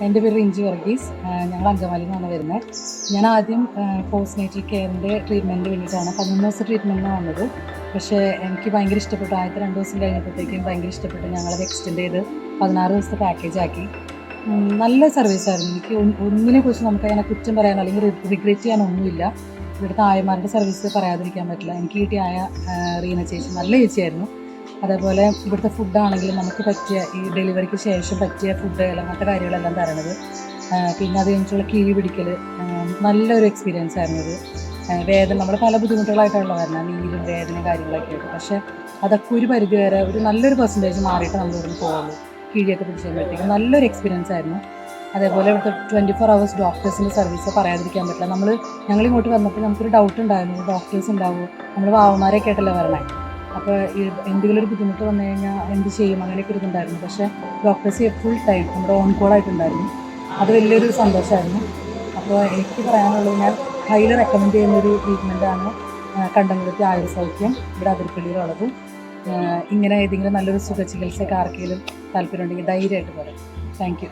എൻ്റെ പേര് റിഞ്ചു വർഗീസ്. ഞങ്ങൾ അങ്കമാലിയിൽ നിന്നാണ് വരുന്നത്. ഞാൻ ആദ്യം പോസ്റ്റ് നേറ്റൽ കെയറിൻ്റെ ട്രീറ്റ്മെൻറ്റിന് വേണ്ടിയിട്ടാണ് 11 ദിവസത്തെ ട്രീറ്റ്മെൻറ്റിന് വന്നത്. പക്ഷേ എനിക്ക് ഭയങ്കര ഇഷ്ടപ്പെട്ടു. ആദ്യത്തെ 2 ദിവസം കഴിഞ്ഞപ്പോഴത്തേക്കും ഭയങ്കര ഇഷ്ടപ്പെട്ടു. ഞങ്ങളത് എക്സ്റ്റെൻഡ് ചെയ്ത് 16 ദിവസത്തെ പാക്കേജ് ആക്കി. നല്ല സർവീസായിരുന്നു. എനിക്ക് ഒന്നിനെക്കുറിച്ച് നമുക്കങ്ങനെ കുറ്റം പറയാനോ അല്ലെങ്കിൽ റിഗ്രറ്റ് ചെയ്യാനൊന്നുമില്ല. ഇവിടുത്തെ ആയമാരുടെ സർവീസ് പറയാതിരിക്കാൻ പറ്റില്ല. എനിക്ക് കിട്ടിയ റീന ചേച്ചി നല്ല ചേച്ചിയായിരുന്നു. അതേപോലെ ഇവിടുത്തെ ഫുഡാണെങ്കിലും നമുക്ക് പറ്റിയ ഈ ഡെലിവറിക്ക് ശേഷം പറ്റിയ ഫുഡുകൾ അങ്ങനത്തെ കാര്യങ്ങളെല്ലാം തരണത്. പിന്നെ അത് കഴിഞ്ഞിട്ടുള്ള കിഴി പിടിക്കൽ നല്ലൊരു എക്സ്പീരിയൻസ് ആയിരുന്നു ഇത്. വേദന നമ്മൾ പല ബുദ്ധിമുട്ടുകളായിട്ടുള്ള വരണം, നീരും വേദനയും കാര്യങ്ങളൊക്കെ ആയിട്ട്. പക്ഷേ അതൊക്കെ ഒരു പരിധി വരെ ഒരു നല്ലൊരു പെർസെൻറ്റേജ് മാറിയിട്ട് നമ്മൾ ഇവിടുന്ന് പോകുള്ളൂ. കിഴിയൊക്കെ പിടിച്ചുമ്പോഴത്തേക്കും നല്ലൊരു എക്സ്പീരിയൻസ് ആയിരുന്നു. അതേപോലെ ഇവിടുത്തെ 24 hours ഡോക്ടേഴ്സിൻ്റെ സർവീസ് പറയാതിരിക്കാൻ പറ്റില്ല. ഞങ്ങളിങ്ങോട്ട് വന്നപ്പോൾ നമുക്കൊരു ഡൗട്ട് ഉണ്ടായിരുന്നു, ഡോക്ടേഴ്സ് ഉണ്ടാവുമോ, നമ്മൾ വാവന്മാരെയൊക്കെ ആയിട്ടല്ലേ വരണേ. അപ്പോൾ എന്തെങ്കിലും ഒരു ബുദ്ധിമുട്ട് വന്നു കഴിഞ്ഞാൽ എന്ത് ചെയ്യും, അങ്ങനെയൊക്കെ ഒരു ഇതുണ്ടായിരുന്നു. പക്ഷേ ഡോക്ടേഴ്സ് ഫുൾ ടൈം നമ്മുടെ ഓൺ കോളായിട്ടുണ്ടായിരുന്നു. അത് വലിയൊരു സന്തോഷമായിരുന്നു. അപ്പോൾ എനിക്ക് പറയാനുള്ളത്, ഞാൻ ഹൈലി റെക്കമെൻഡ് ചെയ്യുന്നൊരു ട്രീറ്റ്മെൻറ്റാണ് കണ്ടംകുളത്തി ആയുർസൗഖ്യം ഇവിടെ അതിരപ്പള്ളിയിലുള്ളത്. ഇങ്ങനെ ഏതെങ്കിലും നല്ലൊരു സുഖചികിത്സയ്ക്ക് ആർക്കെങ്കിലും താല്പര്യമുണ്ടെങ്കിൽ ധൈര്യമായിട്ട് പറയാം. Thank you.